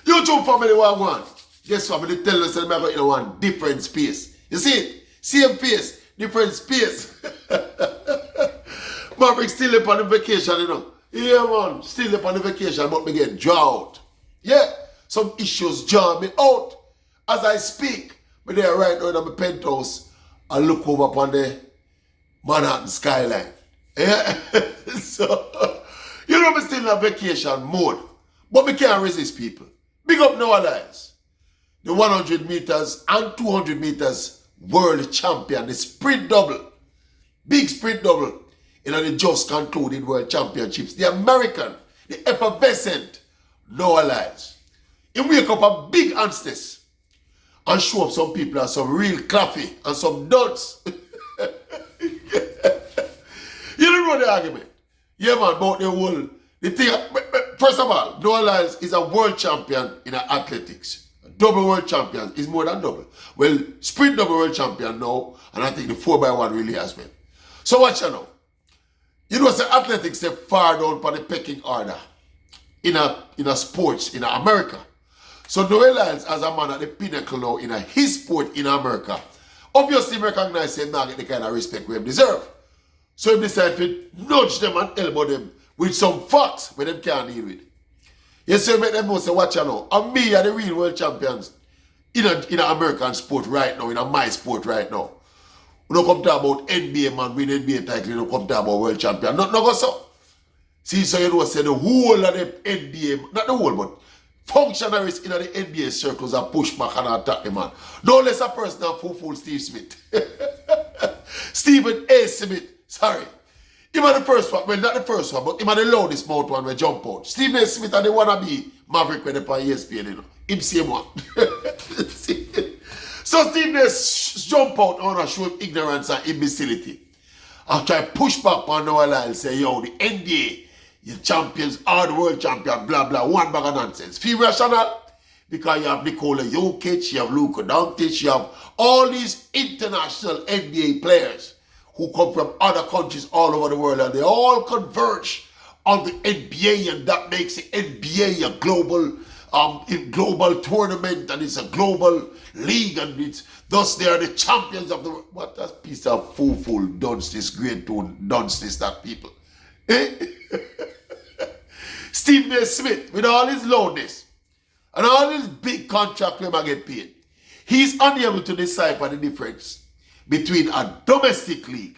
YouTube family, what I want? Guess what? I'm going to tell you that I'm going to one different space. You see it? Same face, different space. Maverick still up on the vacation, you know. Yeah, man, still up on the vacation, but me get drought. Yeah, some issues jar me out. As I speak, me there right now in my penthouse, I look over upon the Manhattan skyline. Yeah, so, you know, me still in a vacation mode, but me can't resist people. Big up Noah Lyles, the 100 meters and 200 meters world champion, the sprint double, big sprint double in the just concluded world championships, the American, the effervescent Noah Lyles. He wake up a big answers and show up some people as some real claffy and some duds. You don't know the argument. Yeah, man, about the whole, the thing. First of all, Noah Lyles is a world champion in athletics. A double world champion is more than double. Well, sprint double world champion now, and I think the 4x1 really has been. So watch you know. You know, the athletics are far down for the pecking order in a sports in America. So Noah Lyles as a man at the pinnacle now in his sport in America, obviously recognize him not get the kind of respect we deserve. So he decided to nudge them and elbow them with some facts where them can't deal with. You see, make them know, say, watch you know, and me are the real world champions in a American sport right now, in my sport right now. We don't come talk about NBA man, win NBA title, we don't come talk about world champion. Not go so. See, so you know, say the whole of the NBA, not the whole, but functionaries in the NBA circles are push back and attack the man. No less a person than fool Steve Smith. Stephen A. Smith, sorry. He was the first one, well not the first one, but he was the loudest mouth one where jump out. Stephen A. Smith and the wannabe Maverick when they play ESPN, you know. Him same one. So Stephen A. jump out and show him ignorance and imbecility. I try push back on Noah Lyles, say, yo, the NBA, your champions are the world champion, blah, blah, one bag of nonsense. Feel rational? Because you have Nikola Jokic, you have Luka Doncic, you have all these international NBA players who come from other countries all over the world, and they all converge on the NBA, and that makes the NBA a global tournament, and it's a global league, and it's thus they are the champions of the world. What a piece of fool dunce this great tune dunce this that people. Eh? Stephen A. Smith, with all his loudness and all his big contract we might get paid, he's unable to decipher the difference between a domestic league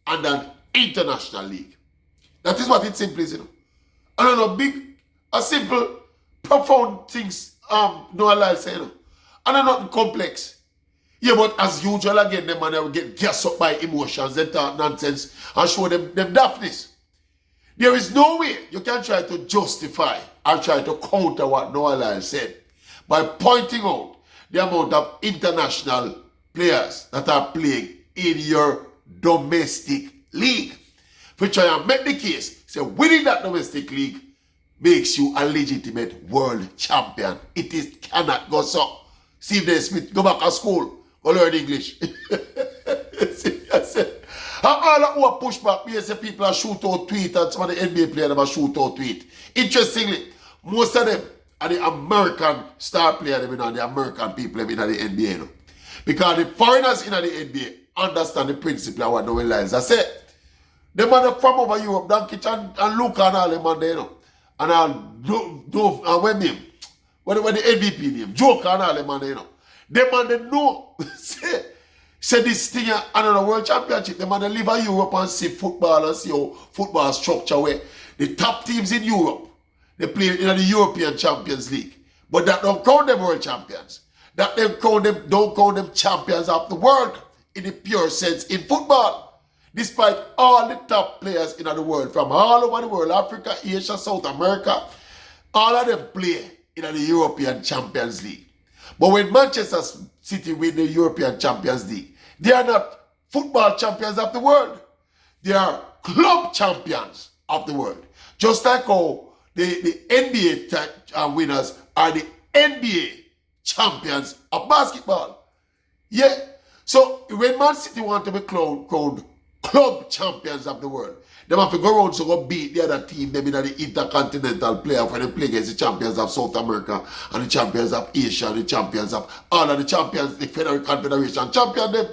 and an international league. That is what it simply is, you know. I don't know, a simple, profound things Noah Lyles say, you know. And nothing complex. Yeah, but as usual again, them man will get gassed up by emotions, they talk nonsense and show them daftness. There is no way you can try to justify or try to counter what Noah Lyles said by pointing out the amount of international players that are playing in your domestic league. If you try and make the case, say winning that domestic league makes you a legitimate world champion. It cannot go so. Stephen A. Smith, go back to school, go learn English. See, I said, and all that who push back, me say people are shoot out tweet and some of the NBA players are shoot out tweet. Interestingly, most of them are the American star players, the American people in the NBA. You know? Because the foreigners in the NBA understand the principle of what Noah Lyles I said. Them man from over Europe, Doncic and Luka and all them man there, you know. And all when name? What the MVP name? Joker and all them man there, you know. Them man they know. Say this thing another world championship. Them man they live in Europe and see football and see how football structure where the top teams in Europe they play in the European Champions League. But that don't count them world champions. That don't count them champions of the world in the pure sense in football. Despite all the top players in the world, from all over the world, Africa, Asia, South America, all of them play in the European Champions League. But when Manchester City win the European Champions League, they are not football champions of the world. They are club champions of the world. Just like how the NBA winners are the NBA champions of basketball. Yeah. So when Man City want to be crowned club champions of the world, Them have to go around so go beat the other team, them in the intercontinental playoff when they play against the champions of South America and the champions of Asia and the champions of all of the champions, the Federal Confederation champion them.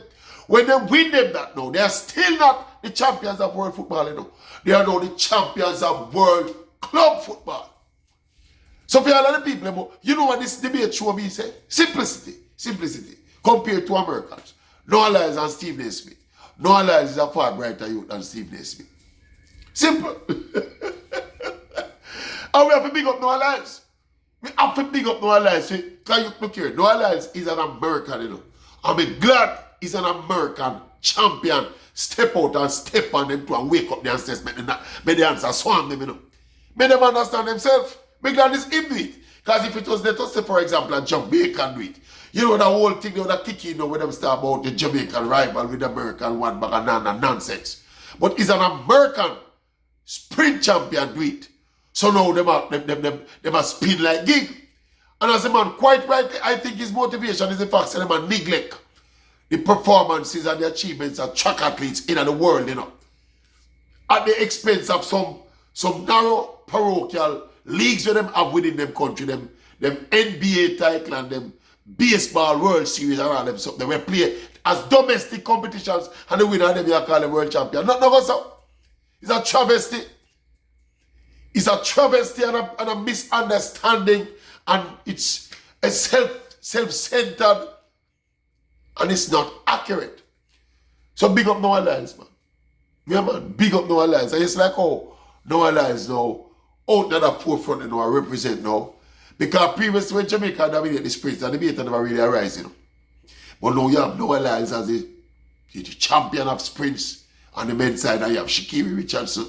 When they win them that now, they are still not the champions of world football, you know. They are now the champions of world club football. So for all of the people, you know what this debate show me say? Simplicity. Simplicity. Compared to Americans. Noah Lyles and Steve Naismith. Noah Lyles is a far brighter youth than Steve Naismith. Simple. And we have to big up Noah Lyles. We have to big up Noah Lyles. Because you look here, Noah Lyles is an American, you know. I'm glad he's an American champion. Step out and step on them too and wake up the ancestors. Make the answer swarm them, you know. Make them understand themselves. Make glad it's him do it. Because if it was let us say, for example, a Jamaican do it. You know the whole thing, they would have kicked in when them start about the Jamaican rival with the American one bag of nonsense. But he's an American sprint champion do it. So now them a spin like gig. And as a man, quite rightly, I think his motivation is the fact that them neglect the performances and the achievements of track athletes in the world, you know. At the expense of some narrow parochial leagues where them have within them country, them NBA title and them baseball World Series and all them stuff. They will play as domestic competitions and the winner of them you call them world champion. Not so. It's a travesty. It's a travesty and a misunderstanding, and it's a self-centered, and it's not accurate. So big up Noah Lyles, man. Yeah, man, big up Noah Lyles. And it's like, oh, Noah Lyles now, out at the forefront, you know, I represent now. Because previously when Jamaica dominated the sprints, the debate never really arise, you know. But now you have Noah Lyles as the champion of sprints on the men's side, and you have Sha'Carri Richardson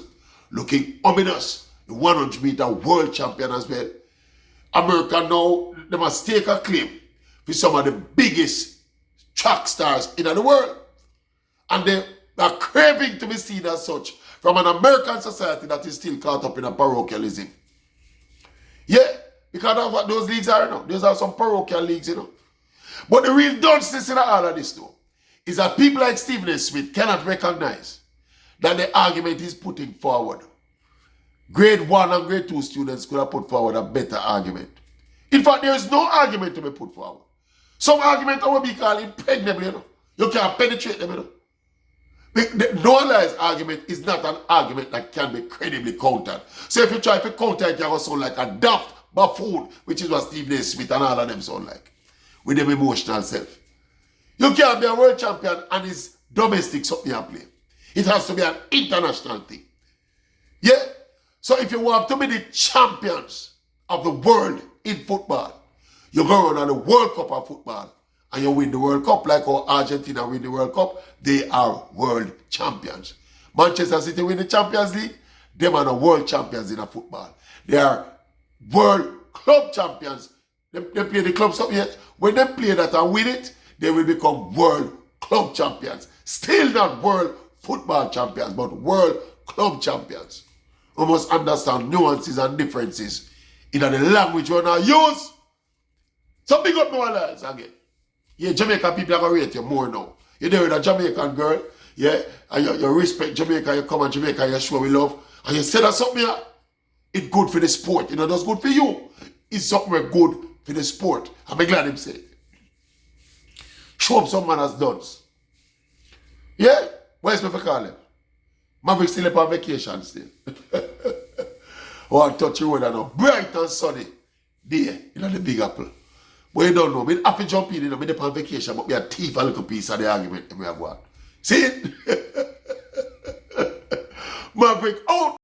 looking ominous, the 100-meter world champion as well. America now, they must take a claim for some of the biggest track stars in the world. And they are craving to be seen as such from an American society that is still caught up in a parochialism. Yeah, because of what those leagues are, you know. Those are some parochial leagues, you know. But the real dunceness in all of this, though, is that people like Steve Naismith cannot recognize that the argument he's putting forward, grade 1 and grade 2 students could have put forward a better argument. In fact, there is no argument to be put forward. Some argument will be called impregnable, you know. You can't penetrate them, you know. The Noah Lyles argument is not an argument that can be credibly countered. So if you try to counter it, you will sound like a daft buffoon, which is what Steve Naismith and all of them sound like, with them emotional self. You can't be a world champion and it's domestic something you play. It has to be an international thing. Yeah? So if you want to be the champions of the world in football, you go around the World Cup of football and you win the World Cup like how Argentina win the World Cup, they are world champions. Manchester City win the Champions League, them are the world champions in a football. They are world club champions. They play the club stuff yet. When they play that and win it, they will become world club champions. Still not world football champions, but world club champions. We must understand nuances and differences in the language we now use. So big up Noah Lyles again. Yeah, Jamaican people are going to rate you more now. You're there with a Jamaican girl, yeah, and you respect Jamaica, you come to Jamaica, you show we love, and you say that something here, it's good for the sport. You know, that's good for you. It's something good for the sport. I'm glad him say it. Show up some man has done. Yeah? What is me for call him? Maverick still up on vacation still. Oh, I touch you with that now. Bright and sunny day in the Big Apple. But you don't know. I have to jump in, you know, I'm on vacation, but we are thief a little piece of the argument that we have got. See it? Maverick out.